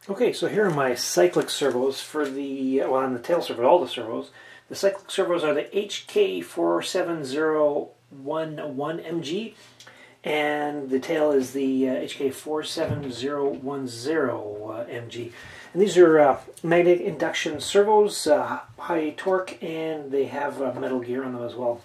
Okay, so here are my cyclic servos for the, well, on the tail servo, all the servos. The cyclic servos are the HK550TT and the tail is the HK47010 And these are magnetic induction servos, high torque, and they have metal gear on them as well.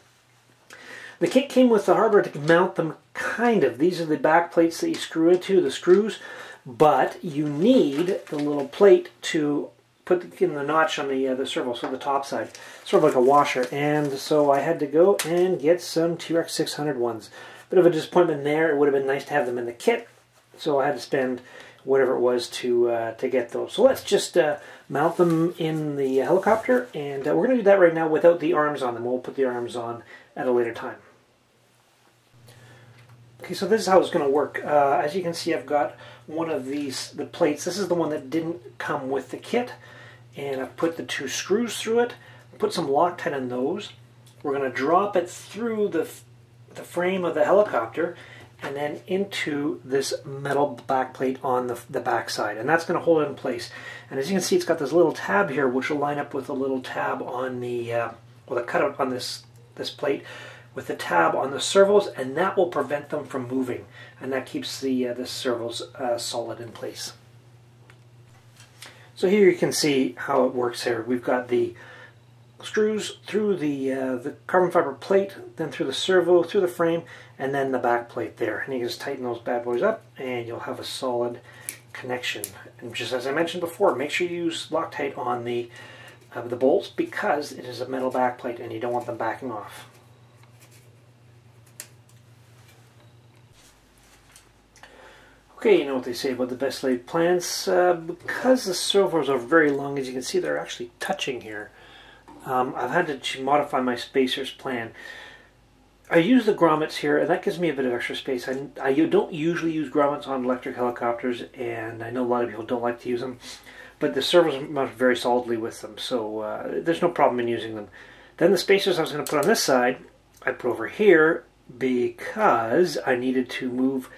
The kit came with the hardware to mount them, kind of. These are the back plates that you screw into, the screws, but you need the little plate to put in the notch on the servo, so the top side, sort of like a washer. And so I had to go and get some T-Rex 600 ones. Bit of a disappointment there. It would have been nice to have them in the kit, so I had to spend whatever it was to get those. So let's just mount them in the helicopter, and we're going to do that right now without the arms on them. We'll put the arms on at a later time. Okay, so this is how it's going to work. As you can see, I've got one of these, the plates. This is the one that didn't come with the kit, and I've put the two screws through it, put some Loctite on those. We're going to drop it through the frame of the helicopter and then into this metal back plate on the back side, and that's going to hold it in place. And as you can see, it's got this little tab here which will line up with a little tab on the well, the cutout on this plate with the tab on the servos, and that will prevent them from moving, and that keeps the servos solid in place. So here you can see how it works here. We've got the screws through the carbon fiber plate, then through the servo, through the frame, and then the back plate there. And you can just tighten those bad boys up, and you'll have a solid connection. And just as I mentioned before, make sure you use Loctite on the bolts, because it is a metal back plate and you don't want them backing off. Okay, you know what they say about the best laid plans. Because the servos are very long, as you can see, they're actually touching here. I've had to modify my spacers plan. I use the grommets here, and that gives me a bit of extra space. I don't usually use grommets on electric helicopters, and I know a lot of people don't like to use them, but the servos mount very solidly with them, so there's no problem in using them. Then the spacers I was going to put on this side, I put over here because I needed to move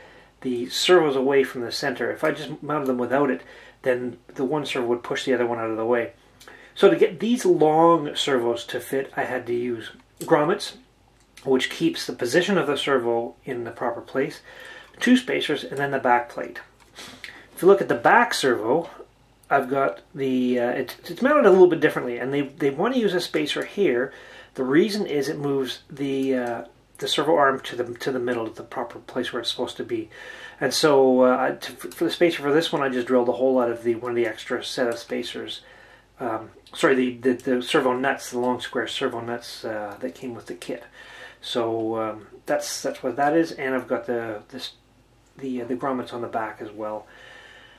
the servos away from the center. If I just mounted them without it, then the one servo would push the other one out of the way. So to get these long servos to fit, I had to use grommets, which keeps the position of the servo in the proper place, two spacers, and then the back plate. If you look at the back servo, I've got the it's mounted a little bit differently, and they want to use a spacer here. The reason is it moves the servo arm to the middle, to the proper place where it's supposed to be. And so for the spacer for this one, I just drilled a hole out of one of the extra set of spacers. Sorry, the servo nuts, the long square servo nuts that came with the kit. So that's what that is, and I've got the grommets on the back as well.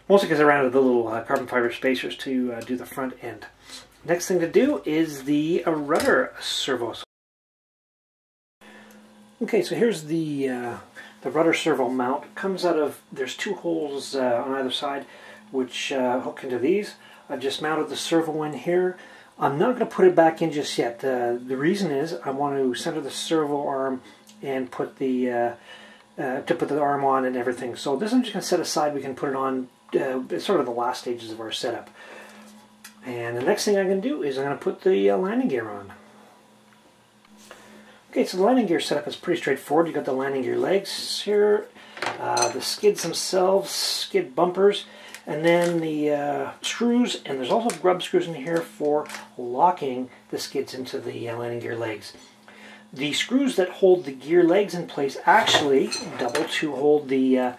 Mostly because I ran out of the little carbon fiber spacers to do the front end. Next thing to do is the rudder servos. Okay, so here's the rudder servo mount. It comes out of, there's two holes on either side which hook into these. I've just mounted the servo in here. I'm not going to put it back in just yet. The reason is I want to center the servo arm and put the arm on and everything. So this I'm just going to set aside. We can put it on sort of the last stages of our setup. And the next thing I'm going to do is I'm going to put the landing gear on. Okay, so the landing gear setup is pretty straightforward. You've got the landing gear legs here, the skids themselves, skid bumpers, and then the screws, and there's also grub screws in here for locking the skids into the landing gear legs. The screws that hold the gear legs in place actually double to hold the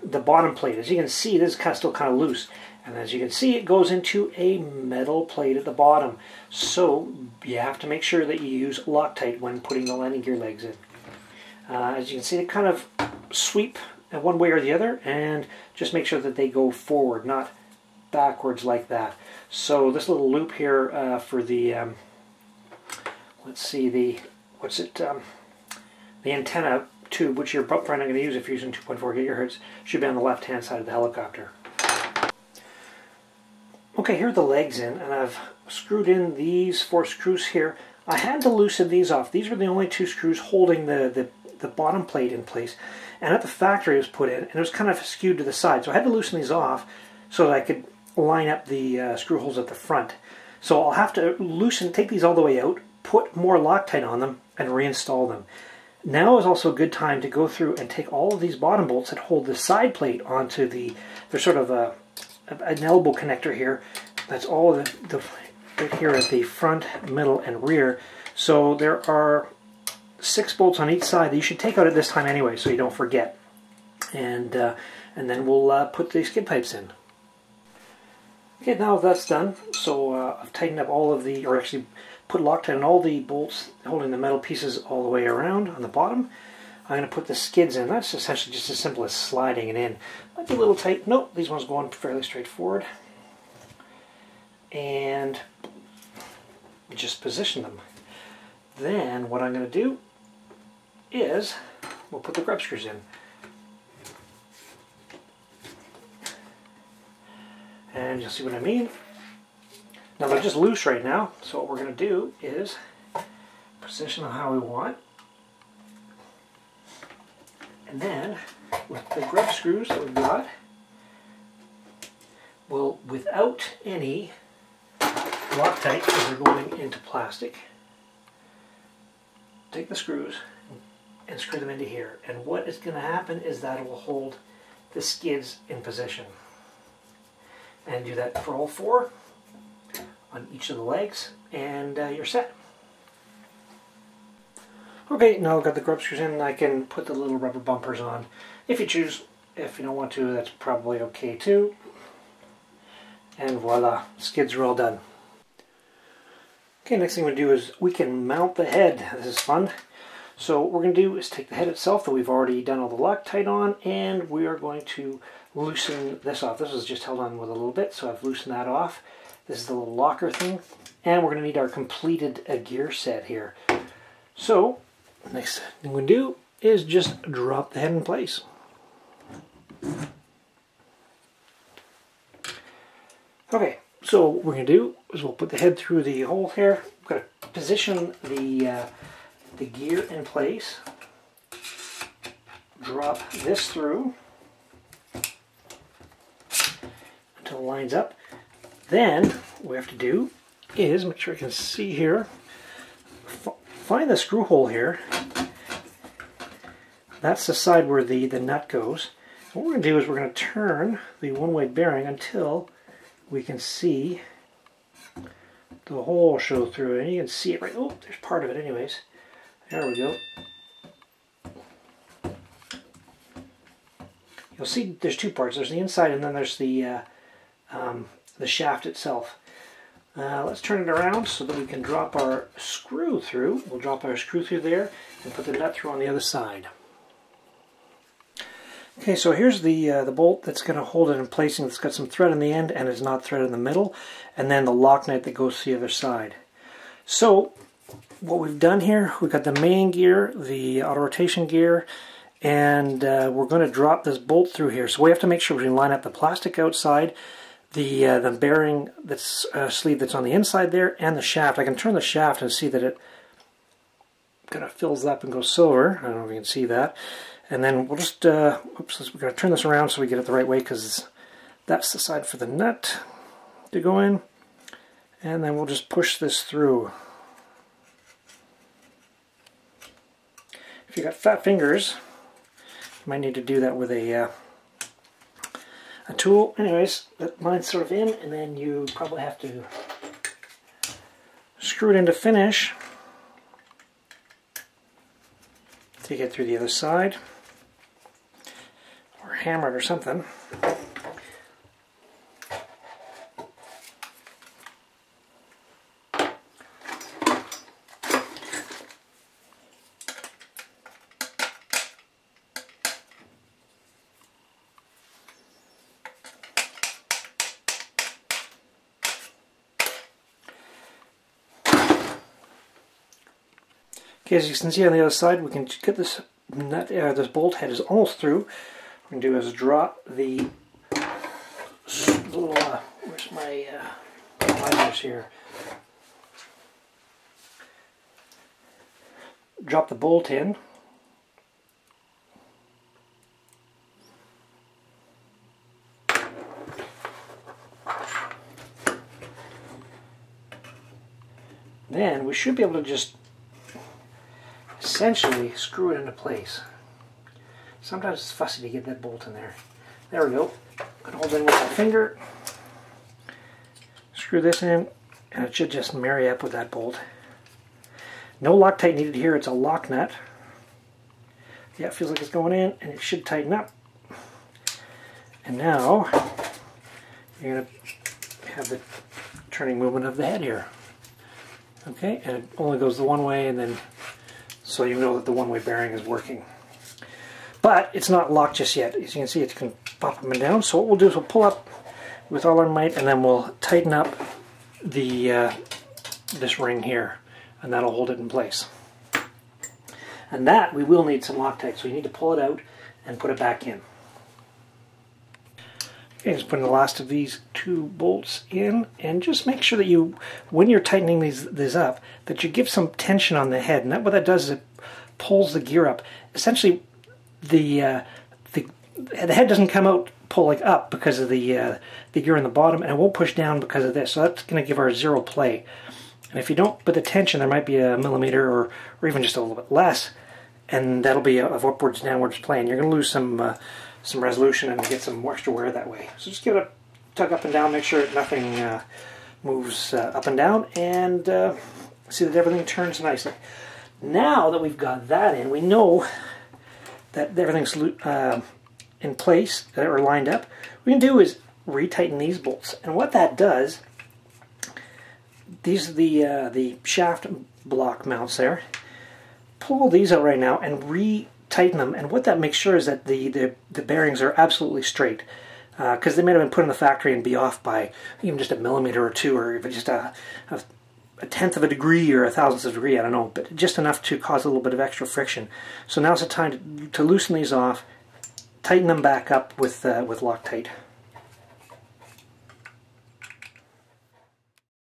bottom plate. As you can see, this is still kind of loose. And as you can see, it goes into a metal plate at the bottom. So you have to make sure that you use Loctite when putting the landing gear legs in. As you can see, they kind of sweep one way or the other, and just make sure that they go forward, not backwards like that. So this little loop here for the, let's see, the antenna tube, which you're probably not going to use if you're using 2.4 gigahertz, should be on the left-hand side of the helicopter. Okay, here are the legs in, and I've screwed in these 4 screws here. I had to loosen these off. These were the only 2 screws holding the bottom plate in place. And at the factory it was put in, and it was kind of skewed to the side. So I had to loosen these off so that I could line up the screw holes at the front. So I'll have to take these all the way out, put more Loctite on them, and reinstall them. Now is also a good time to go through and take all of these bottom bolts that hold the side plate onto there's sort of an elbow connector here. That's all right here at the front, middle, and rear. So there are 6 bolts on each side that you should take out at this time anyway, so you don't forget. And then we'll put the skid pipes in. Okay, now that's done. So I've tightened up all of or actually put Loctite on all the bolts holding the metal pieces all the way around on the bottom. I'm going to put the skids in. That's essentially just as simple as sliding it in. Might be a little tight. Nope, these ones go on fairly straightforward. And just position them. Then what I'm going to do is we'll put the grub screws in. And you'll see what I mean. Now they're just loose right now, so what we're going to do is position them how we want. And then, with the grub screws that we've got, we'll, without any Loctite, because they're going into plastic, take the screws and screw them into here. And what is going to happen is that it will hold the skids in position. And do that for all 4 on each of the legs, and you're set. Okay, now I've got the grub screws in, I can put the little rubber bumpers on if you choose. If you don't want to, that's probably okay too. And voila, skids are all done. Okay, next thing we do is we can mount the head. This is fun. So what we're going to do is take the head itself that we've already done all the Loctite on, and we are going to loosen this off. This was just held on with a little bit, so I've loosened that off. This is the little locker thing, and we're going to need our completed gear set here. So, next thing we do is just drop the head in place. Okay, so what we're going to do is we'll put the head through the hole here. We've got to position the gear in place. Drop this through until it lines up. Then what we have to do is, make sure I can see here, find the screw hole here. That's the side where the nut goes. What we're going to do is we're going to turn the one-way bearing until we can see the hole show through. And you can see it right, oh, there's part of it anyways. There we go. You'll see there's 2 parts. There's the inside and then there's the shaft itself. Let's turn it around so that we can drop our screw through. We'll drop our screw through there and put the nut through on the other side. Okay, so here's the bolt that's going to hold it in place, and it's got some thread in the end and it's not thread in the middle, and then the lock nut that goes to the other side. So what we've done here, we've got the main gear, the auto rotation gear, and we're going to drop this bolt through here. So we have to make sure we line up the plastic outside, the bearing sleeve that's on the inside there, and the shaft. I can turn the shaft and see that it kind of fills up and goes silver. I don't know if you can see that. And then we'll just, oops, we're going to turn this around so we get it the right way, because that's the side for the nut to go in. And then we'll just push this through. If you've got fat fingers, you might need to do that with a tool. Anyways, mine's sort of in, and then you probably have to screw it into finish to get through the other side, or hammer it or something. Okay, as you can see on the other side, we can get this nut, this bolt head is almost through. What we're going to do is drop the little, where's my wires here? Drop the bolt in. then we should be able to just essentially screw it into place. Sometimes it's fussy to get that bolt in there. There we go. Hold in with my finger. Screw this in, and it should just marry up with that bolt. No Loctite needed here. It's a lock nut. Yeah, it feels like it's going in, and it should tighten up. And now you're going to have the turning movement of the head here. Okay, and it only goes the one way, and then so you know that the one-way bearing is working. But it's not locked just yet. As you can see, it can pop up and down. So what we'll do is we'll pull up with all our might, and then we'll tighten up the this ring here, and that'll hold it in place. And that we will need some Loctite, so you need to pull it out and put it back in. Okay, just putting the last of these two bolts in, and just make sure that you, when you're tightening these up, that you give some tension on the head. And what that does is it pulls the gear up. Essentially, the head doesn't come out pulling up because of the gear on the bottom, and it won't push down because of this. So that's going to give our zero play. And if you don't put the tension, there might be a millimeter or even just a little bit less, and that'll be of upwards downwards play. And you're going to lose some resolution and get some extra wear that way. So just give it a tug up and down, make sure nothing moves up and down, and see that everything turns nicely. Now that we've got that in, we know that everything's in place or lined up. What we can do is retighten these bolts, and what that does, these are the shaft block mounts there. Pull these out right now and retighten them, and what that makes sure is that the bearings are absolutely straight, because they may have been put in the factory and be off by even just a millimeter or two, or even just a tenth of a degree or a thousandth of a degree, I don't know, but just enough to cause a little bit of extra friction. So now's the time to loosen these off, tighten them back up with Loctite.